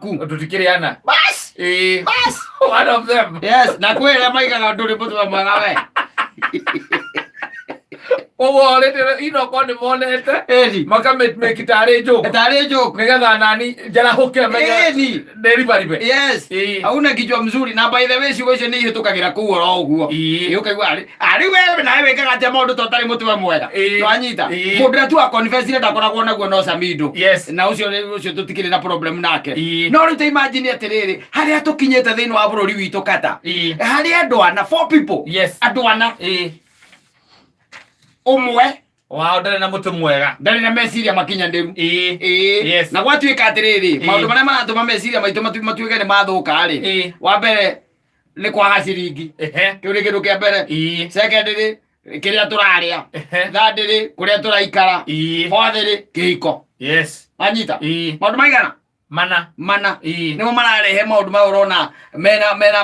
tutikiriana bas bas one of them yes na kweli maika nduri mutu wa mwana we owo lete ino kone monete makamet me kitare joke nigetha nani jana hoke menya delivery yes hauna kichwa mzuri na by the way siwe ni hitukagira ku oro uguo ukaigwa ari wewe na wewe kaga te mundu totari mutu wa mwega twanyita mundu tu confess ile ndakoragwo naguo no samido na ucio tutikire na problem nake no rute imagine atiriri haria tukinyete thiini wa bururi witu kata haria andwana 4 people andwana umwe wao ndari na mutu mwega ndari na meciria makinya ndiru na gwatuika atiriri maundu maria maratuma meciria maitu matuike ni mathuka ri wa mbere ni kwaga ciringi kiu ni kindu kia mbere secondly kiria turaria thirdly kuria turaikara fourthly kihiko anyita maundu maigana mana nimo mararehe maundu ma urona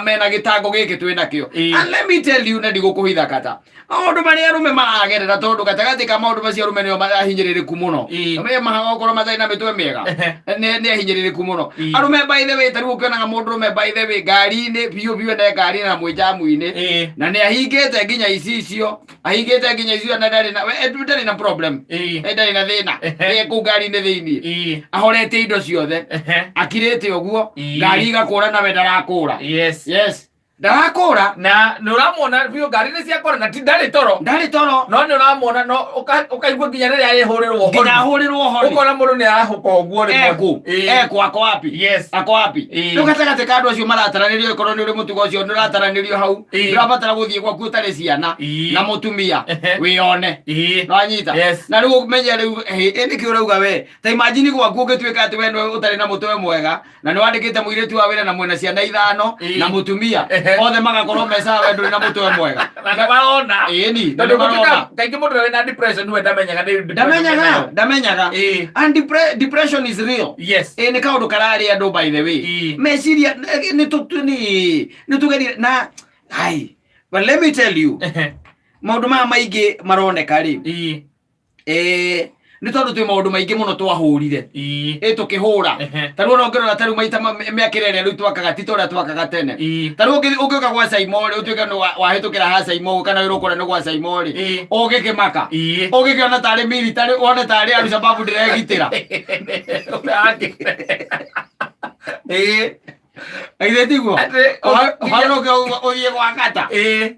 mena gitango giki twina kio and let me tell you na ndigukuhitha kata maundu maria arume maragerera tondu gatagati ka maundu macio arume nio mahinyiririku muno me mahagokoro mathaina mitwe miega ni ahinyiririku muno arume by the way tari ukionaga mundu rume by the way ngari-ini biu na ngari na mwijamu-ini na ni ahingite nginya icio na ndari na problem ndari na thina ku ngari-ini thiini ahorete indo ciothe akirete oguo ngari igakura na we ndarakura ndarakura na nuramona bio ngari ni ciakora na ndari toro no nuramona no ukaigua nginya riria ahurirwo hori ukona mundu ni arahuka oguo ri eko ako wapi riu gatagati ka andu acio marataranirio ikorwo ni uri mutugo ucio ndurataranirio hau ndurabatara guthie gwaku utari ciana na mutumia wione no anyita na riu umenye riu ini ki urauga we ta imagine gwaku ugituika ati we utari na mutwe mwega na ni wandikite muiritu wa wira na mwena ciana 5 na mutumia othe magakorwo mesa we nduri na mutwe mwega na barona ni tondu barona kaingi mundu na depression we ndamenyaga and depression is real ni kaundu karari andu by the way meciria ni tugerire na hai but let me tell you maundu ma maingi maroneka ri ni tondu twi maundu maingi muno twahurire tukihura tariu no ngirora tariu maita miakirere riu twakaga titora twakaga tene tariu ugiuka gwa Saimori utuika no wahitukira ha Saimori kana wiru kore no gwa Saimori ugikimaka ugikiona tari military one tari aru sababu ndiregitira aidetiguo ohano ke oye gwakata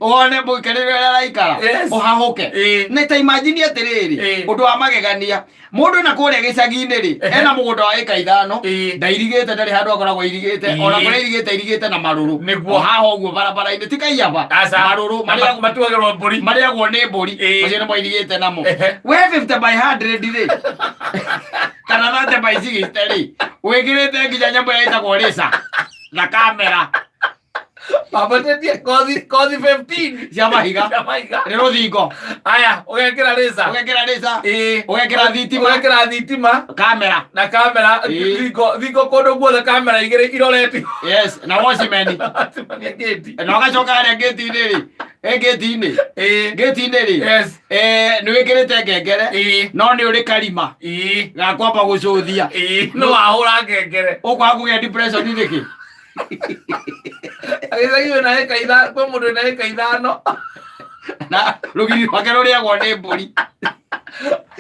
one muikerere araikara ohahoke ne ta imagine atiriri undu wa magegania mundu na kuria gicagi-ini ri ena mugunda wa eka 5 ndairigite ndari handu akoragwo irigite ona kuria irigite na maruru niguo haha uguo barabara-ini tikaiyaba maruru maria matuagirwo mburi mariagwo ni mburi macio ni moirigite namo we 50 by 100 ri kana 30 by 60 ri wigirite nginya nyambo yaitagwo risa na kamera baba tetie kozi 15 Jamaica rero thingo aya ugekira risa ugekira thitima kamera thingo kondo guothe kamera igire iroreti na watchman na ugacoka aria gate-ini ri ni wikirite ngengere no ni uri karima ga kwamba gucuthia no wahura ngengere ukwa kugia depression niki agithagiwe na eka 5 kwa mundu na eka 5 na rugiri rwake ruriagwo ni mburi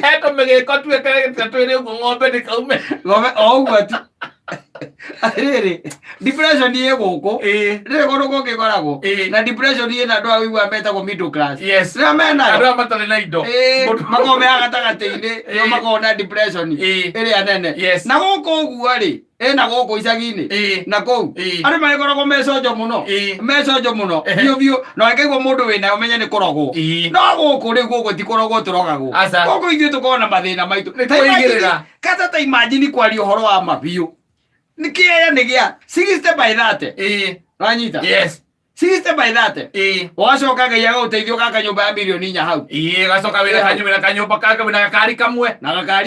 heko megeko tuekere twiri uguo ng'ombe ndikaume ouguo tu riri depression ni guku riri kundu kungikoragwo na depression ni na andu a wigua metagwo middle class na mena andu a matari na indo makome agatagati-ini no makona depression iria nene na guku uguo ri na guku icagi-ini na kou andu magikoragwo meconjo muno biu na wakaigua mundu wina umenye ni kurogwo no guku ri guku tikurogwo turogagwo guku ithuĩ tukoragwo na mathina maitu kata ta imagine kwaria uhoro wa mabiu nikia ni gia 60 by 30 ranyita 60 by 30 wacoka ngai agaguteithio gaka nyumba ya milioni 4 hau gacoka wira kanyumba kaka wina gakari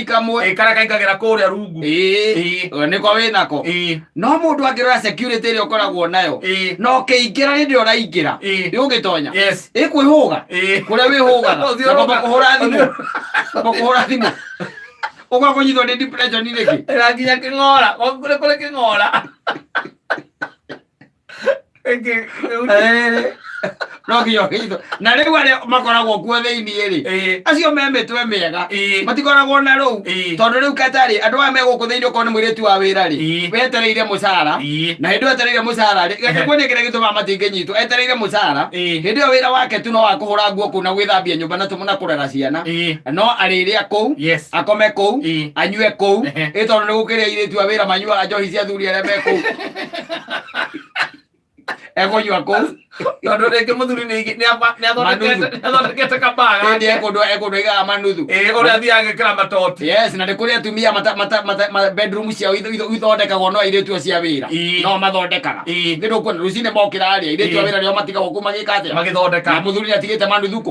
kamwe kara kaingagira kuria rungu niko winako no mundu angirora security ri ukoragwo nayo no kiingira ni ndio raingira ugitonya ikwihuga kuria wihugaga kuhura thimu ugakunyithwo ni depression niki nginya king'ora kure king'ora no kiyo kito na rĩu arĩa makoragwo kuo thĩinĩ rĩ acio me mĩtwe mĩega matikoragwo na rũu tondũ rĩu katarĩ andũ aya me gũkũ thĩinĩ okorwo nĩ mũirĩtu wa wĩra rĩ wetereire mũcara na hĩndĩ ĩyo etereire mũcara rĩ kuona kĩrĩa gĩtũmaga matingĩnyitwo etereire mũcara hĩndĩ ĩyo wĩra wake tu no wa kũhũra nguo kũu na gwĩthambia nyũmba na kũrera ciana no arĩrĩa kũu akome kũu anyue kũu tondũ nĩ gũkĩrĩa airĩtu a wĩra manyuaga njohi cia athuri arĩa me kũu ekũnyua kũu tondũ rĩngĩ mũthuri nĩathondekete kabaga ekũndũ manuthu ũrĩa athiaga gĩkĩra matoti na nĩ kũrĩ atumia bedroom ciao ithondekagwo no airĩtu cia wĩra no mathondekaga gĩrũkuona rũcinĩ mokĩra rĩ airĩtu a wĩra nĩo matigagwo kũu magĩka atĩa magĩthondeka na mũthuri nĩatigĩte manuthu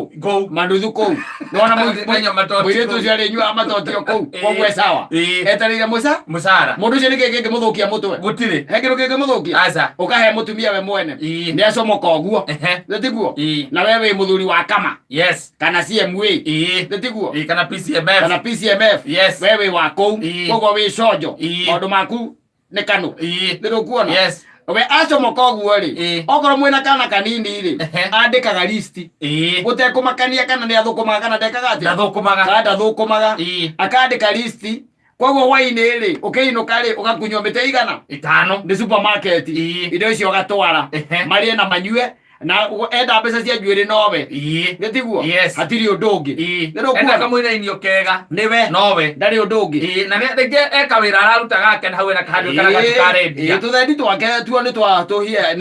kũu nona mũirĩtu ũcio arĩnyuaga matoti o kũu koguo sawa etereire mũcara mũndũ ũcio nĩkĩ kĩngĩmũthũkia mũtwe gũtirĩ he kĩndũ kĩngĩmũthũkia ũkahe mũtumia we mwene nĩacomoka ũguo tiguo na wewe mũthuri wa kama kana CMA tiguo kana PCMF wewe wa kũu koguo wĩ conjo maũndũ maku nĩ kanũ ndĩrũkuona we acomoka ũguo rĩ okorwo mwĩna kana kanini rĩ andĩkaga list gũtekũmakania kana nĩathũkũmaga kana ndekaga atĩa ndathũkũmaga akandĩka list koguo hwainĩ rĩ ũkĩinũka rĩ ũgakunywo mĩtĩ igana 5 nĩ supermarket indo icio ũgatwara marĩe na manyue na enda mbeca cia njuĩrĩ nowe tiguo hatirĩ ũndũ ũngĩ enda kamũira-inio kega nĩwe nowe ndarĩ ũndũ ũngĩ na rĩngĩ eka wĩra araruta gake na hau ena handũ kana gatukarendia tũthendi twake tuo nĩ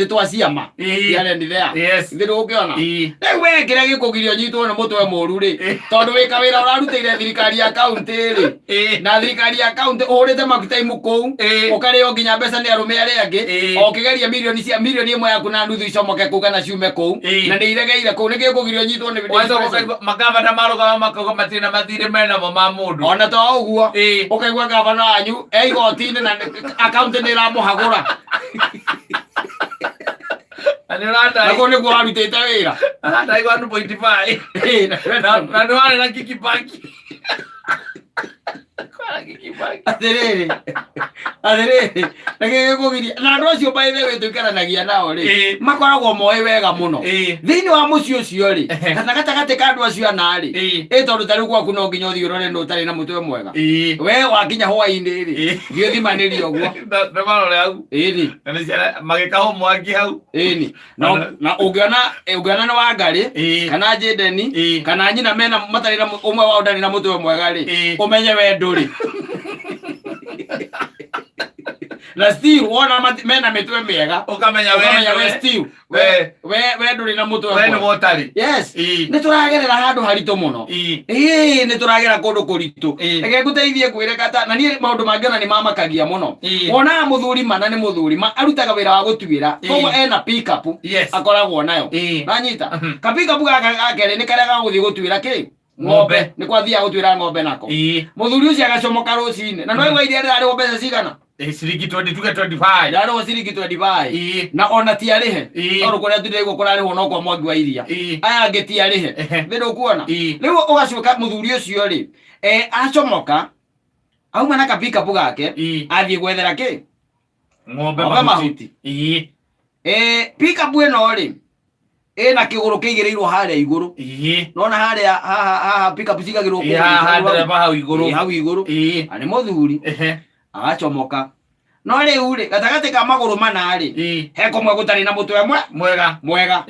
twa ciama ciarenithea thĩrĩ ũngĩona rĩu we kĩrĩa gĩkũgirio nyitwo nĩ mũtwe mũru rĩ tondũ wĩka wĩra ũrarutĩire thirikari ya kaũntĩ rĩ na thirikari ya kaũntĩ ũhũrĩte makutaimu kũu ũkarĩo nginya mbeca nĩ arũme arĩa angĩ ũkĩgeria mirioni ĩmwe yaku na nuthu icomoke kũu kana ciume kũu na nĩ iregeire kũu nĩkĩ kũgirio nyitwo nĩ magavana marũgama makauga matirĩ na mathirĩ menamo ma mũndũ ona to ũguo ũkaigua gavana wanyu igoti-inĩ na akaũntĩ nĩ ĩramũhagũra nakuo nĩguo warutĩte wĩra ndaigua 1.5 na nĩ warĩ na kikibaki atĩrĩrĩ nakĩgĩkũgiria na andũ acio by the way tũikaranagia nao rĩ makoragwo moĩ wega mũno thĩinĩ wa mũciĩ ũcio rĩ kana gatagatĩ ka andũ acio ana rĩ tondũ tarĩu gwaku no nginya ũthiĩ ũrore nũ ũtarĩ na mũtwe mwega we wakinya hwainĩ rĩ thiĩ thimanĩrie ũguo nĩmarore hau magĩka homework hau na ũngĩona nĩ Wangarĩ kana Jayden kana nyina mena matarĩ na ũmwe wao ndarĩ na mũtwe mwega rĩ ũmenye we ndũrĩ na still wona mena mĩtwe mĩega ũkamenya we still we ndũrĩ na mũtwe we nĩ wotari nĩ tũragerera handũ haritũ mũno nĩ tũragera kũndũ kũritũ reke ngũteithie kwĩre kata na niĩ maũndũ mangĩ ona nĩ mamakagia mũno wonaga mũthuri mana nĩ mũthuri arutaga wĩra wa gũtuĩra koguo ena pick up akoragwo nayo nanyita ka pick up gaka gakerĩ nĩ karĩa gagũthiĩ gũtuĩra kĩ ng'ombe nĩ kwathiaga gũtuĩra ng'ombe nako mũthuri ũcio agacomoka rũcinĩ na no igua iria rĩrarĩhwo mbeca cigana ciringi 22-25 ndarĩhwo ciringi 25 na ona tiarĩhe tondũ kũrĩa tũrĩguo kũrarĩhwo no kwa mwangi wa iria aya angĩ tiarĩhe thĩrĩ ũkuona rĩu ũgacuĩka mũthuri ũcio rĩ acomoka auma na kapikapu gake athiĩ gwethera kĩ ng'ombe mahuti pikapu ĩno rĩ ena kĩgũrũ kĩigĩrĩirwo harĩa igũrũ nona harĩa haha pikapu cigagĩrwo hau igũrũ nĩ mũthuri agacomoka no rĩu rĩ gatagatĩ ka magũrũ mana rĩ he kũmwe gũtarĩ na mũtwe mwega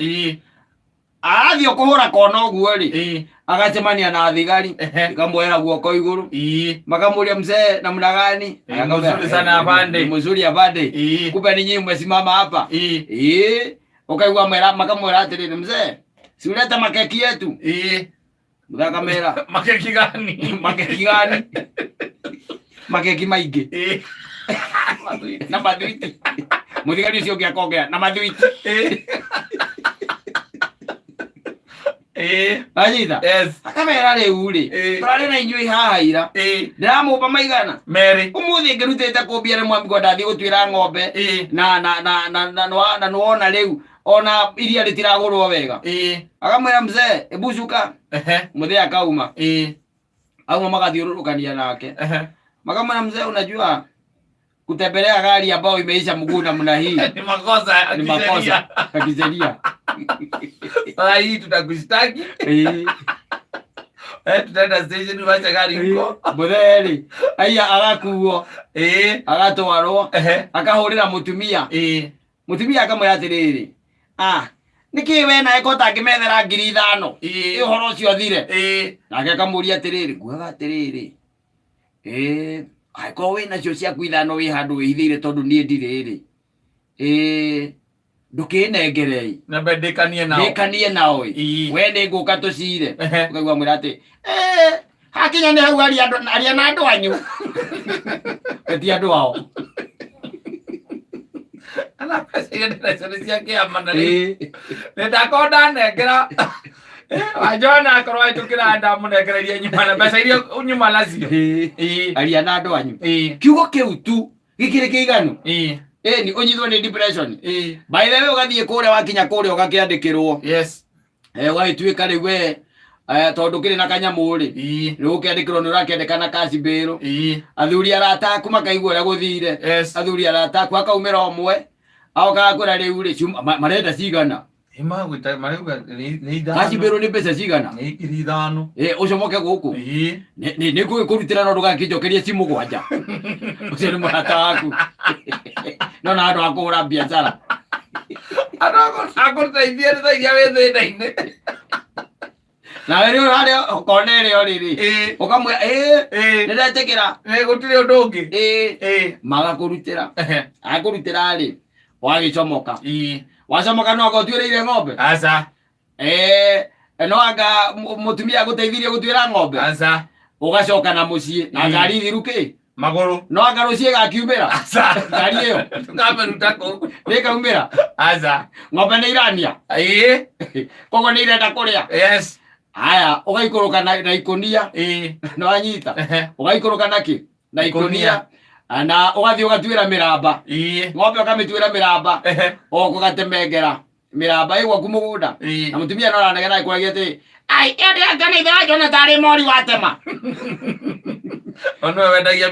arathiĩ kũhũra kona ũguo rĩ agacemania na thigari ikamwoera guoko igũrũ makamũria mzee namna gani mzuri apande kumbe ni nyinyi mmesimama hapa ukaigua makamwera atĩrĩrĩ mzee si uleta makeki yetu mthakamera makeki gani makeki maingĩ na mathwiti mũthigari ũcio ũngĩ akongea na mathwiti anyita akamera rĩu rĩ tũrarĩ na inyuĩ haha ira ndĩramũmba maigana merĩ ũmũthĩ ngĩrutĩte kũmbia nĩ mwambigwo ndathiĩ gũtuĩra ng'ombe na nĩwona rĩu ona iria rĩtiragũrwo wega akamwĩra mzee ebucuka mũthee akauma auma magathiũrũrũkania nake makamwĩra mzee unajua kutembelea gari ambayo imeisha mguu namna hii ni makosa, ni makosa kakizeria. Sasa hii tutakushtaki. Tutaenda station wacha gari huko. Bodeli. Aya agakuo. Agatwarwo. Akahurira mutumia. Mutumia akamwira atiriri. Niki we na eko tangimethera 5,000. Ihoro cio thire. Nake akamuria atiriri, nguaga atiriri. Aiko we na cio cia kuithano wi handu wihithire tondu nie ndiriri. Ndukinengerei. Na bedekanie nao. Ndekanie nao. We ni nguka tucire. Ukaigua mwira ati hakinya ni hau aria na andu anyu. Eti andu ao. Ana pesa ile ndio cia kiama na ri. Nitakonda nengera. Wajona akorwa itukira ndamu nengereria nyuma na pesa ile unyuma lazio. Aria na andu anyu. Kiugo kiu tu gikire kiiganu. Ni unyithwo ni depression. By the way ugathie kure wakinya kure ugakiandikirwo. Yes. Wagituika ri we tondu kiri na kanyamu ri. Riu ukiandikirwo ni urakiandikana kasi biru. Athuri arata aku makaigwa ria guthire. Athuri arata aku akaumira omwe. Aoka kura riu ri marenda cigana. Ima gwita marauga ni ithano. Kasi biru ni pesa cigana. Ni 5,000. Ucomoke guku. Ni kurutira no ndugakijokerie simu gwanja. Ucio ni murata waku. No na andu akura biashara. Agũteithia nĩ wĩ thĩna-inĩ. Na wewe harĩa Cornelio riri ukamwira nĩndetĩkĩra gũtirĩ ũndũ ũngĩ magakũrutĩra akũrutĩra rĩ wagĩcomoka wacomoka no gũtuĩrĩire ng'ombe aca no anga mũtumia agũteithirie gũtuĩra ng'ombe aca ũgacoka na mũciĩ na ngari thiru kĩ magũrũ no anga rũciĩ gakiumĩra aca ngari ĩyo tũkamĩruta kũ nĩkaumĩra aca ng'ombe nĩ irania koguo nĩ irenda kũrĩa. Yes. Aya ugaikũrũka na ikonia no anyita ugaikũrũka naki na ikonia na ũgathie ũgatuĩra mĩramba ng'ombe ũkamĩtuĩra mĩramba ũgatemengera mĩramba ĩgwa ku mũgũnda na mũtumia no aranegena ekũragia atĩ ai ndĩ ngana ithe tarĩ mori watema ono wendagia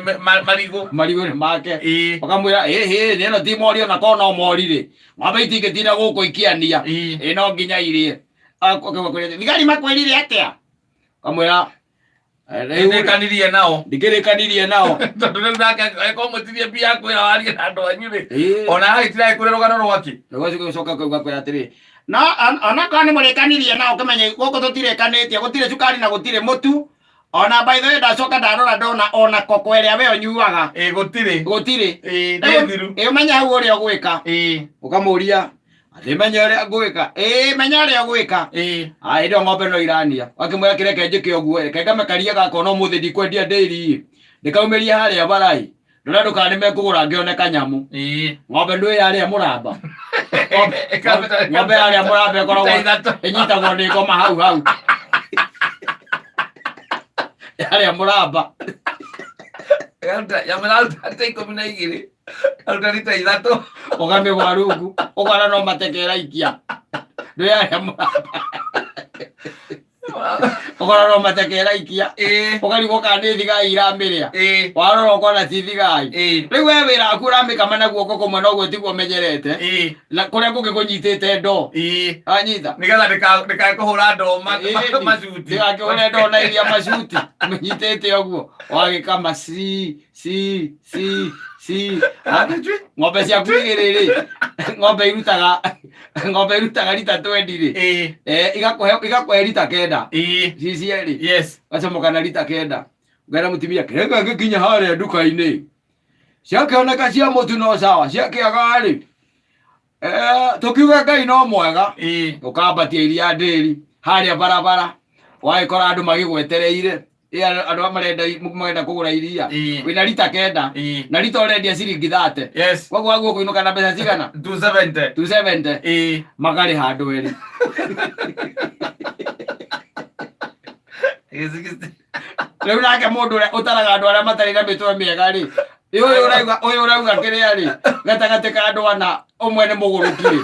marigũ nĩ make ũkamwĩra nĩ ĩno ti mori ona korwo no mori rĩ ng'ombe itingĩtinda gũkũ ikiania no nginya irie thigari makwĩrire atĩa kamwĩra ndikĩrĩkanirie nao tondũ rĩu nake eko mũtirie mbia kwĩra warie na andũ anyu rĩ ona agĩtira kũrĩ rũgano rwaki rũgũcoka kũigua kwĩra atĩrĩ no ona korwo nĩ mũrĩkanirie nao ũkĩmenye gũkũ tũtirĩkanĩtie gũtirĩ cukari na gũtirĩ mũtu ona by the way ndacoka ndarora ndona ona koko ĩrĩa we ũnyuaga gũtirĩ ũmenye hau ũrĩa ũgwĩka ũkamũria Menya ũrĩa ngwĩka menya ũrĩa ngwĩka ĩndo ng'ombe no irania akĩmwĩra kĩreke njĩke ũguo reke mekaria gakona ũmũthĩ ndikwendia ndĩri ndĩkaumĩria harĩa barai ndona ndũkanĩme kũgũra ngĩone kanyamu ng'ombe ndũĩ yarĩa mũramba ng'ombe yarĩa mũramba ĩkoragwo ĩnyitagwo nĩ ngoma hau yarĩa mũramba yamũraruta 12 aruta rita 3 ũkamĩgwa rungu ũkona no matekera ikia ndũyarĩa mũramba ũkona no matekera ikia ũkarigwo kana nĩ thigai iramĩrĩa warora ũkona ti thigai rĩu we wĩra waku ũramĩkama na guoko kũmwe noguo tiguo ũmenyerete na kũrĩa kũngĩ kũnyitĩte ndoo anyita nĩgetha ndĩkakũhũra ndoo macuti ndĩgakĩhũre ndoo na iria macuti ũmenyitĩte ũguo wagĩkama ng'ombe ciaku igĩrĩ ng'ombe irutaga rita 20 rĩ igakũhe rita 9 cicierĩ gacomoka na rita 9 ngera mũtumia kĩreka ngĩkinya harĩa nduka-inĩ ciakĩoneka cia mũtu no sawa ciakĩaga rĩ tũkiuga Ngai no mwega ũkambatia iria ndĩri harĩa barabara wagĩkora andũ magĩgwetereire andũ marenda kũgũra iria wĩna rita 9 na rita ũrendia ciringi 30 koguo waguo kũinũka na mbeca cigana 270 magarĩ handũ erĩ rĩu nake mũndũ ũrĩa ũtaraga andũ arĩa matarĩ na mĩtwe mĩega rĩ ũyũ ũrauga kĩrĩa rĩ gatagatĩ ka andũ ana ũmwe nĩ mũgũrũki rĩ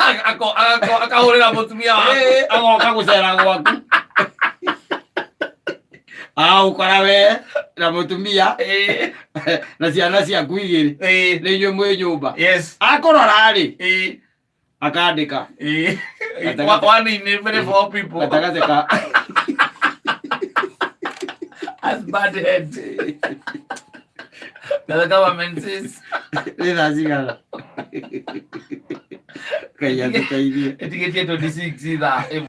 akahũrĩra mũtumia waku agoka gũcera gwaku Au korawe na mutumia na ciana ciaku igiri ni nyu mwe nyumba akorora ri akandika one in every 4 people atagazeka as bad head. The government says Kaya tukaidia. etiquette 26 either.